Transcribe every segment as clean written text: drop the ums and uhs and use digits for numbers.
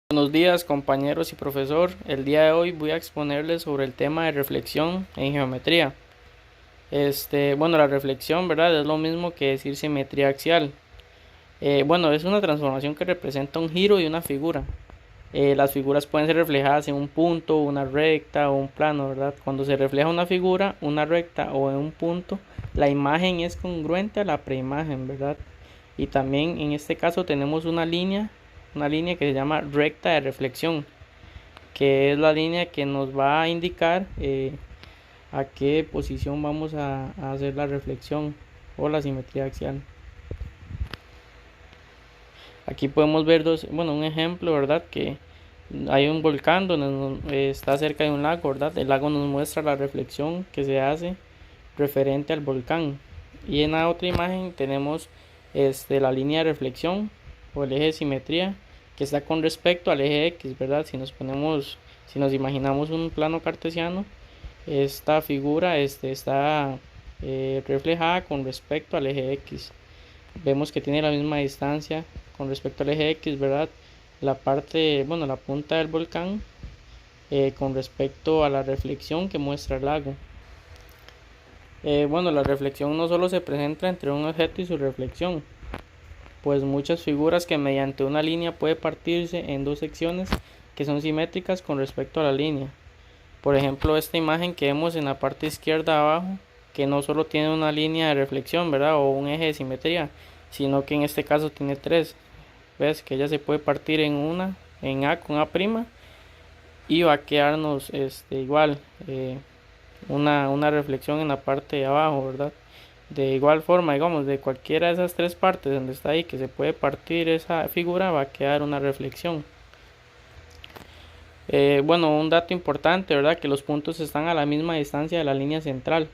Buenos días compañeros y profesor, el día de hoy voy a exponerles sobre el tema de reflexión en geometría. La reflexión, ¿verdad? Es lo mismo que decir simetría axial. Es una transformación que representa un giro y una figura. Las figuras pueden ser reflejadas en un punto, una recta o un plano, ¿verdad? Cuando se refleja una figura, una recta o en un punto, la imagen es congruente a la preimagen, ¿verdad? Y también en este caso tenemos una línea que se llama recta de reflexión, que es la línea que nos va a indicar a qué posición vamos a hacer la reflexión o la simetría axial. Aquí podemos ver un ejemplo, ¿verdad? Que hay un volcán donde está cerca de un lago, ¿verdad? El lago nos muestra la reflexión que se hace referente al volcán. Y en la otra imagen tenemos la línea de reflexión o el eje de simetría que está con respecto al eje X, ¿verdad? Si nos imaginamos un plano cartesiano, esta figura está reflejada con respecto al eje X. Vemos que tiene la misma distancia con respecto al eje X, ¿verdad? La punta del volcán con respecto a la reflexión que muestra el lago. La reflexión no solo se presenta entre un objeto y su reflexión, pues muchas figuras que mediante una línea puede partirse en dos secciones que son simétricas con respecto a la línea. Por ejemplo, esta imagen que vemos en la parte izquierda abajo, que no solo tiene una línea de reflexión, ¿verdad? O un eje de simetría, sino que en este caso tiene tres. Ves que ella se puede partir en A con A', y va a quedarnos igual una reflexión en la parte de abajo, ¿verdad? De igual forma, digamos, de cualquiera de esas tres partes donde está ahí que se puede partir esa figura, va a quedar una reflexión. Un dato importante, ¿verdad? Que los puntos están a la misma distancia de la línea central.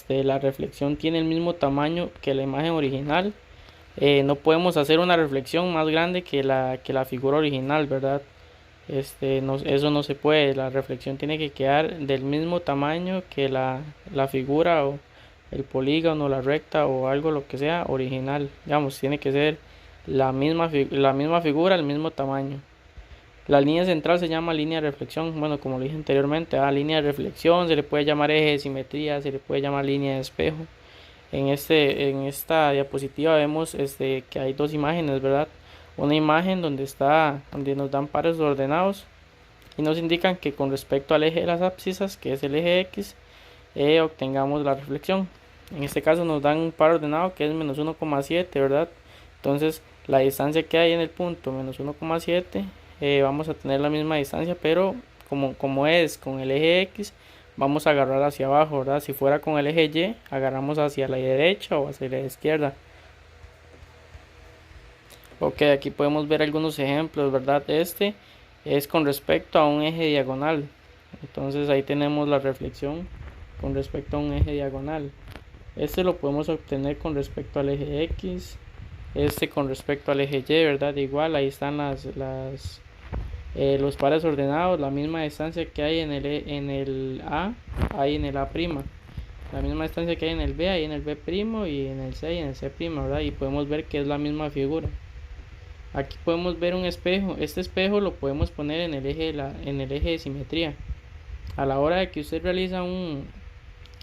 La reflexión tiene el mismo tamaño que la imagen original. No podemos hacer una reflexión más grande que la figura original, ¿verdad? Eso no se puede. La reflexión tiene que quedar del mismo tamaño que la figura o el polígono, la recta o algo lo que sea original. Digamos, tiene que ser la misma figura, el mismo tamaño. La línea central se llama línea de reflexión. Bueno, como lo dije anteriormente, línea de reflexión, se le puede llamar eje de simetría, se le puede llamar línea de espejo. En esta diapositiva vemos que hay dos imágenes, ¿verdad? Una imagen donde nos dan pares ordenados y nos indican que con respecto al eje de las abscisas, que es el eje X, obtengamos la reflexión. En este caso nos dan un par ordenado que es menos 1,7, ¿verdad? Entonces la distancia que hay en el punto menos 1,7, vamos a tener la misma distancia, pero como es con el eje X, vamos a agarrar hacia abajo, ¿verdad? Si fuera con el eje Y, agarramos hacia la derecha o hacia la izquierda. Ok, aquí podemos ver algunos ejemplos, ¿verdad? Este es con respecto a un eje diagonal. Entonces ahí tenemos la reflexión con respecto a un eje diagonal. Este lo podemos obtener con respecto al eje X. Este con respecto al eje Y, ¿verdad? Igual ahí están los pares ordenados, la misma distancia que hay en el A, hay en el A'. La misma distancia que hay en el B, hay en el B' y en el C y en el C', ¿verdad? Y podemos ver que es la misma figura. Aquí podemos ver un espejo. Este espejo lo podemos poner en el eje de simetría. A la hora de que usted realiza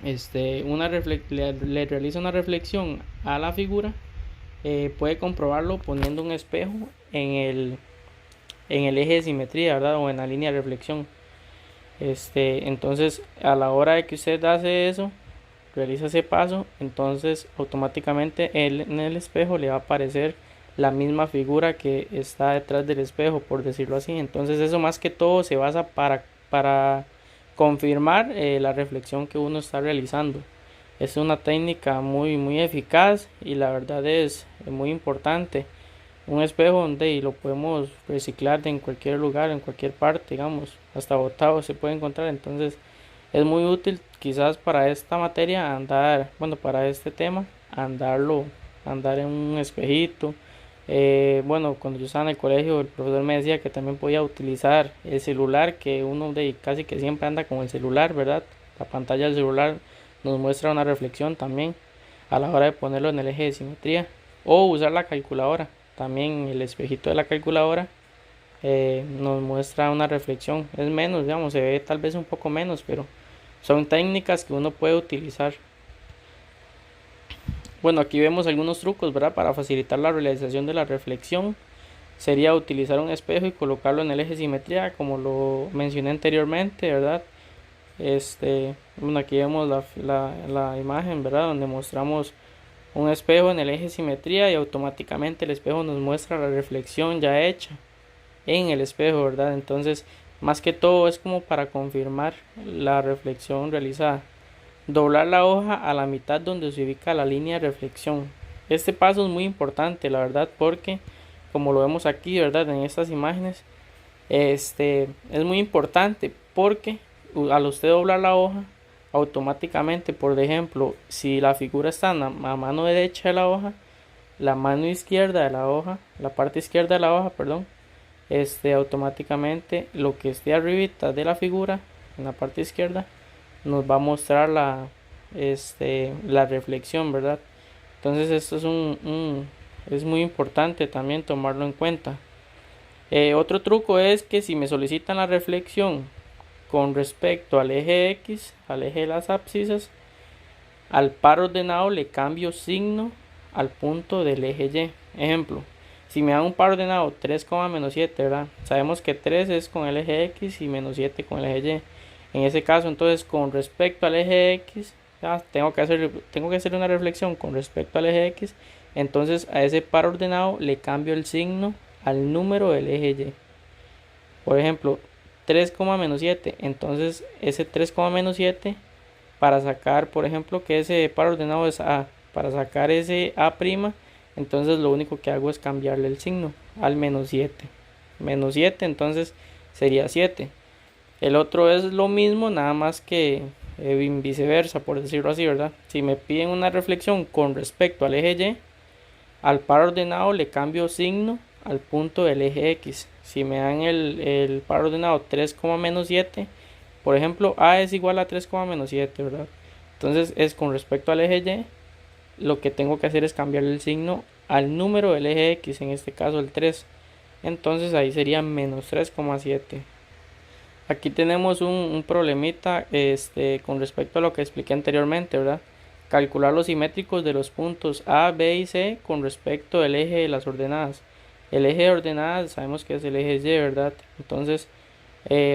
le realiza una reflexión a la figura, puede comprobarlo poniendo un espejo en el eje de simetría, ¿verdad? O en la línea de reflexión. Entonces, a la hora de que usted hace eso, realiza ese paso, entonces automáticamente en el espejo le va a aparecer la misma figura que está detrás del espejo, por decirlo así. Entonces eso más que todo se basa para confirmar la reflexión que uno está realizando. Es una técnica muy eficaz y la verdad es muy importante. Un espejo donde lo podemos reciclar en cualquier lugar, en cualquier parte, digamos, hasta botado se puede encontrar. Entonces es muy útil quizás para esta materia para este tema, andar en un espejito. Cuando yo estaba en el colegio, el profesor me decía que también podía utilizar el celular, que uno casi que siempre anda con el celular, ¿verdad? La pantalla del celular nos muestra una reflexión también a la hora de ponerlo en el eje de simetría. O usar la calculadora, también el espejito de la calculadora nos muestra una reflexión. Es menos, digamos, se ve tal vez un poco menos, pero son técnicas que uno puede utilizar. Bueno, aquí vemos algunos trucos, ¿verdad? Para facilitar la realización de la reflexión. Sería utilizar un espejo y colocarlo en el eje simetría, como lo mencioné anteriormente, ¿verdad? Bueno, aquí vemos la imagen, ¿verdad? Donde mostramos un espejo en el eje simetría y automáticamente el espejo nos muestra la reflexión ya hecha en el espejo, ¿verdad? Entonces, más que todo es como para confirmar la reflexión realizada. Doblar la hoja a la mitad donde se ubica la línea de reflexión. Este paso es muy importante, la verdad, porque como lo vemos aquí, ¿verdad? En estas imágenes, es muy importante porque al usted doblar la hoja, automáticamente, por ejemplo, si la figura está a mano derecha de la hoja, la mano izquierda de la hoja, la parte izquierda de la hoja, perdón, automáticamente lo que esté arribita de la figura, en la parte izquierda, nos va a mostrar la reflexión, ¿verdad? Entonces esto es muy importante también tomarlo en cuenta. Otro truco es que si me solicitan la reflexión con respecto al eje X, al eje de las abscisas, al par ordenado le cambio signo al punto del eje Y. Ejemplo, si me dan un par ordenado 3, menos 7, ¿verdad? Sabemos que 3 es con el eje X y menos 7 con el eje Y. En ese caso, entonces, con respecto al eje X, tengo que hacer una reflexión con respecto al eje X. Entonces, a ese par ordenado le cambio el signo al número del eje Y. Por ejemplo, 3, menos 7. Entonces, ese 3, menos 7, para sacar, por ejemplo, que ese par ordenado es A, para sacar ese A', entonces lo único que hago es cambiarle el signo al menos 7. Menos 7, entonces sería 7. El otro es lo mismo, nada más que viceversa, por decirlo así, ¿verdad? Si me piden una reflexión con respecto al eje Y, al par ordenado le cambio signo al punto del eje X. Si me dan el par ordenado 3, menos 7, por ejemplo, A es igual a 3, menos 7, ¿verdad? Entonces es con respecto al eje Y, lo que tengo que hacer es cambiarle el signo al número del eje X, en este caso el 3. Entonces ahí sería menos 3,7. Aquí tenemos un problemita con respecto a lo que expliqué anteriormente, ¿verdad? Calcular los simétricos de los puntos A, B y C con respecto al eje de las ordenadas. El eje de ordenadas sabemos que es el eje Y, ¿verdad? Entonces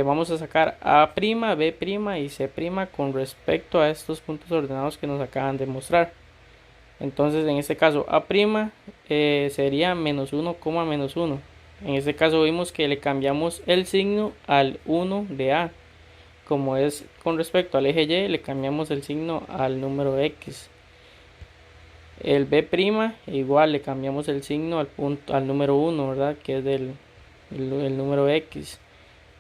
vamos a sacar A', B' y C' con respecto a estos puntos ordenados que nos acaban de mostrar. Entonces en este caso A' sería menos 1, menos 1. En este caso vimos que le cambiamos el signo al 1 de A. Como es con respecto al eje Y, le cambiamos el signo al número X. El B' igual le cambiamos el signo al número 1, ¿verdad? Que es el número X.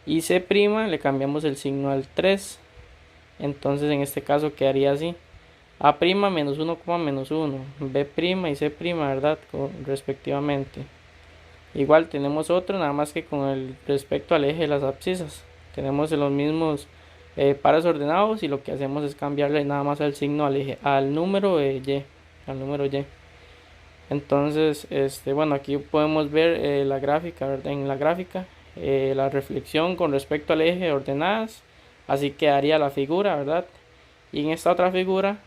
Y C' le cambiamos el signo al 3. Entonces en este caso quedaría así: A' menos 1, menos 1, B' y C', ¿verdad? Respectivamente. Igual tenemos otro, nada más que con el respecto al eje de las abscisas. Tenemos los mismos pares ordenados y lo que hacemos es cambiarle nada más el signo al número Y, al número Y. Entonces, bueno, aquí podemos ver la gráfica, ¿verdad? En la gráfica, la reflexión con respecto al eje de ordenadas. Así quedaría la figura, ¿verdad? Y en esta otra figura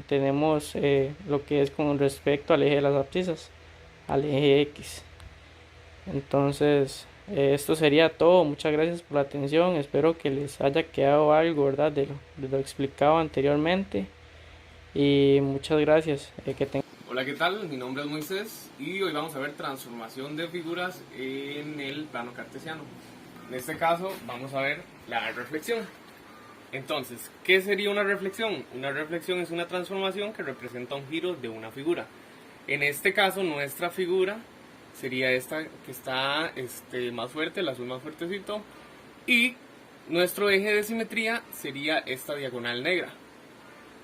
tenemos lo que es con respecto al eje de las abscisas, al eje X. Entonces, esto sería todo. Muchas gracias por la atención. Espero que les haya quedado algo, ¿verdad? De lo explicado anteriormente. Y muchas gracias. Hola, ¿qué tal? Mi nombre es Moisés y hoy vamos a ver transformación de figuras en el plano cartesiano. En este caso vamos a ver la reflexión. Entonces, ¿qué sería una reflexión? Una reflexión es una transformación que representa un giro de una figura. En este caso, nuestra figura sería esta que está más fuerte, el azul más fuertecito, y nuestro eje de simetría sería esta diagonal negra.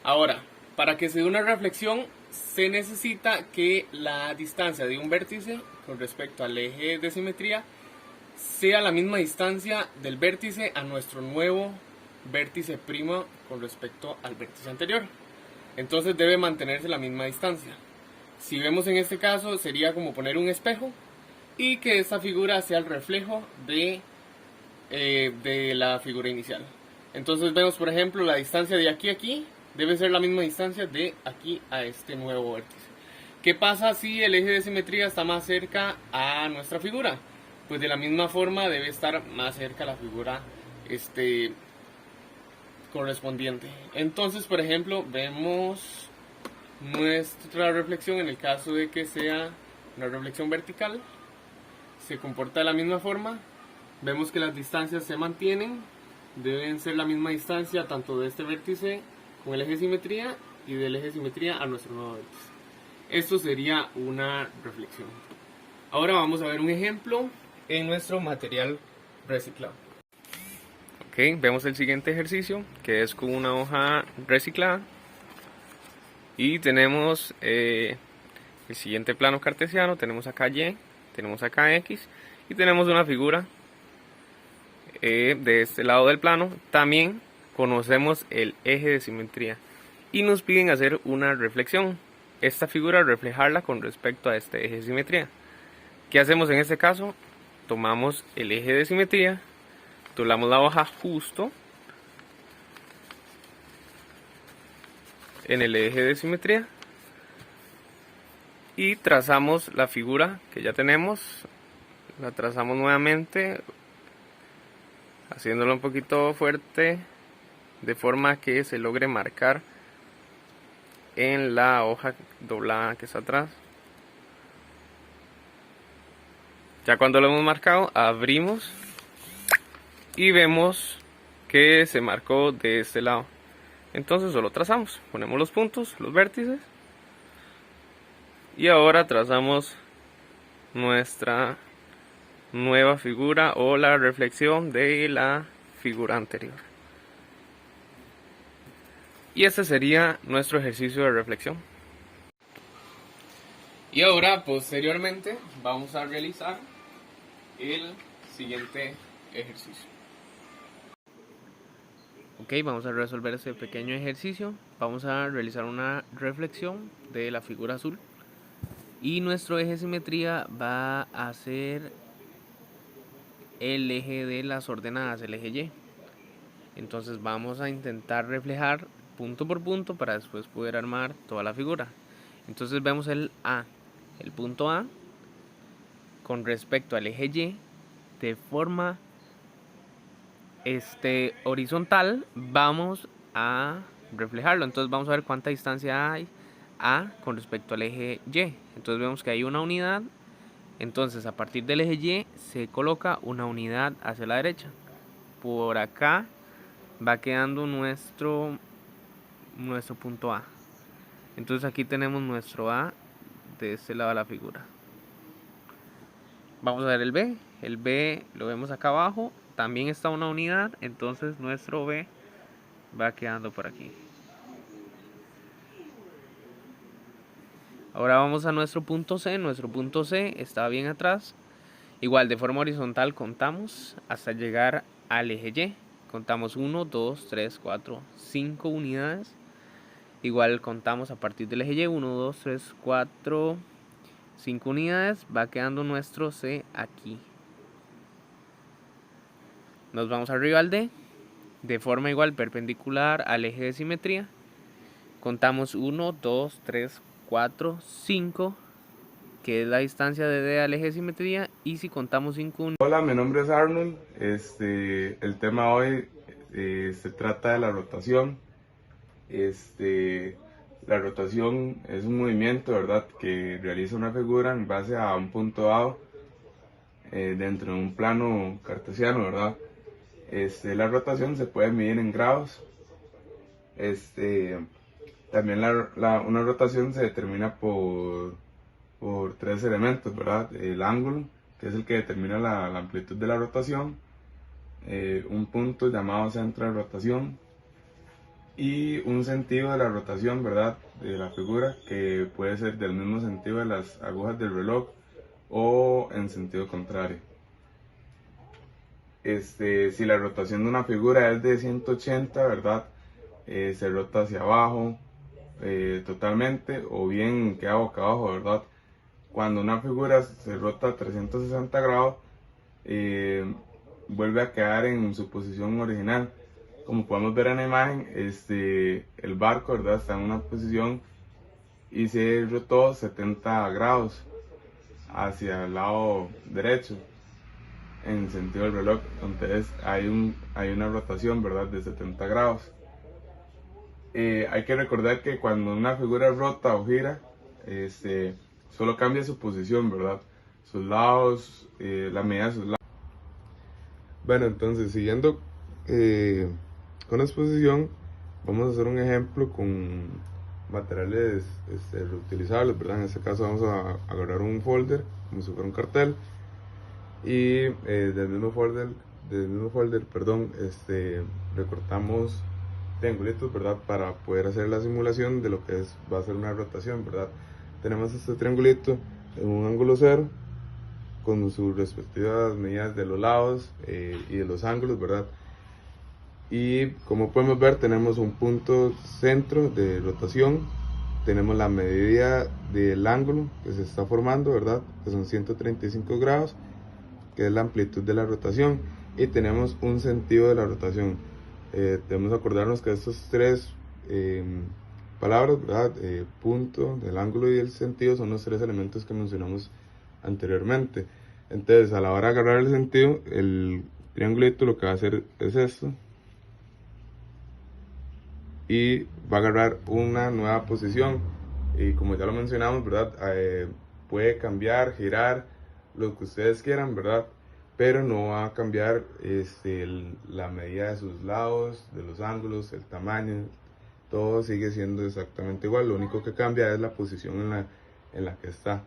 Ahora, para que se dé una reflexión, se necesita que la distancia de un vértice con respecto al eje de simetría sea la misma distancia del vértice a nuestro nuevo vértice primo con respecto al vértice anterior. Entonces debe mantenerse la misma distancia. Si vemos en este caso, sería como poner un espejo y que esta figura sea el reflejo de la figura inicial. Entonces vemos, por ejemplo, la distancia de aquí a aquí debe ser la misma distancia de aquí a este nuevo vértice. ¿Qué pasa si el eje de simetría está más cerca a nuestra figura? Pues de la misma forma debe estar más cerca la figura correspondiente. Entonces, por ejemplo, vemos nuestra reflexión en el caso de que sea una reflexión vertical. Se comporta de la misma forma. Vemos que las distancias se mantienen. Deben ser la misma distancia tanto de este vértice con el eje de simetría y del eje de simetría a nuestro nuevo vértice. Esto sería una reflexión. Ahora vamos a ver un ejemplo en nuestro material reciclado. Ok, vemos el siguiente ejercicio, que es con una hoja reciclada. Y tenemos el siguiente plano cartesiano. Tenemos acá Y, tenemos acá X y tenemos una figura de este lado del plano. También conocemos el eje de simetría y nos piden hacer una reflexión. Esta figura reflejarla con respecto a este eje de simetría. ¿Qué hacemos en este caso? Tomamos el eje de simetría, doblamos la hoja justo en el eje de simetría y trazamos la figura que ya tenemos. La trazamos nuevamente, haciéndolo un poquito fuerte, de forma que se logre marcar en la hoja doblada que está atrás. Ya cuando lo hemos marcado, abrimos y vemos que se marcó de este lado. Entonces solo trazamos, ponemos los puntos, los vértices, y ahora trazamos nuestra nueva figura o la reflexión de la figura anterior. Y este sería nuestro ejercicio de reflexión. Y ahora, posteriormente, vamos a realizar el siguiente ejercicio. Ok, vamos a resolver este pequeño ejercicio. Vamos a realizar una reflexión de la figura azul. Y nuestro eje de simetría va a ser el eje de las ordenadas, el eje Y. Entonces vamos a intentar reflejar punto por punto para después poder armar toda la figura. Entonces vemos el A, el punto A, con respecto al eje Y, de forma horizontal, vamos a reflejarlo. Entonces vamos a ver cuánta distancia hay A con respecto al eje Y. Entonces vemos que hay una unidad. Entonces a partir del eje Y se coloca una unidad hacia la derecha. Por acá va quedando nuestro punto A. Entonces aquí tenemos nuestro A de este lado de la figura. Vamos a ver el B. El B lo vemos acá abajo. También está una unidad. Entonces nuestro B va quedando por aquí. Ahora vamos a nuestro punto C. Nuestro punto C está bien atrás. Igual de forma horizontal contamos hasta llegar al eje Y. Contamos 1, 2, 3, 4, 5 unidades. Igual contamos a partir del eje Y. 1, 2, 3, 4, 5 unidades. Va quedando nuestro C aquí. Nos vamos arriba al D. De forma igual perpendicular al eje de simetría. Contamos 1, 2, 3, 4, 5. Que es la distancia de D al eje de simetría. Y si contamos 5 unidades. Hola, mi nombre es Arnold. El tema hoy se trata de la rotación. La rotación es un movimiento, ¿verdad?, que realiza una figura en base a un punto dado dentro de un plano cartesiano, ¿verdad? La rotación se puede medir en grados. También una rotación se determina por tres elementos, ¿verdad? El ángulo, que es el que determina la amplitud de la rotación, un punto llamado centro de rotación y un sentido de la rotación, ¿verdad?, de la figura, que puede ser del mismo sentido de las agujas del reloj o en sentido contrario. Si la rotación de una figura es de 180, ¿verdad?, se rota hacia abajo totalmente, o bien queda boca abajo, ¿verdad?, cuando una figura se rota 360 grados, vuelve a quedar en su posición original. Como podemos ver en la imagen, el barco, ¿verdad?, está en una posición y se rotó 70 grados hacia el lado derecho en sentido del reloj. Entonces hay una rotación, ¿verdad?, de 70 grados. Hay que recordar que cuando una figura rota o gira, solo cambia su posición, ¿verdad?, sus lados, la medida de sus lados. Bueno, entonces siguiendo con la exposición, vamos a hacer un ejemplo con materiales reutilizables, ¿verdad? En este caso vamos a agarrar un folder, como si fuera un cartel, y del mismo folder, perdón, recortamos triangulitos, ¿verdad?, para poder hacer la simulación de lo que va a ser una rotación, ¿verdad? Tenemos este triangulito en un ángulo 0, con sus respectivas medidas de los lados y de los ángulos, ¿verdad? Y como podemos ver, tenemos un punto centro de rotación, tenemos la medida del ángulo que se está formando, ¿verdad?, que son 135 grados, que es la amplitud de la rotación, y tenemos un sentido de la rotación. Debemos acordarnos que estos tres palabras, ¿verdad?, punto, del ángulo y el sentido, son los tres elementos que mencionamos anteriormente. Entonces, a la hora de agarrar el sentido, el triangulito lo que va a hacer es esto, y va a agarrar una nueva posición, y como ya lo mencionamos, ¿verdad?, puede cambiar, girar, lo que ustedes quieran, ¿verdad?, pero no va a cambiar la medida de sus lados, de los ángulos, el tamaño, todo sigue siendo exactamente igual. Lo único que cambia es la posición en la que está.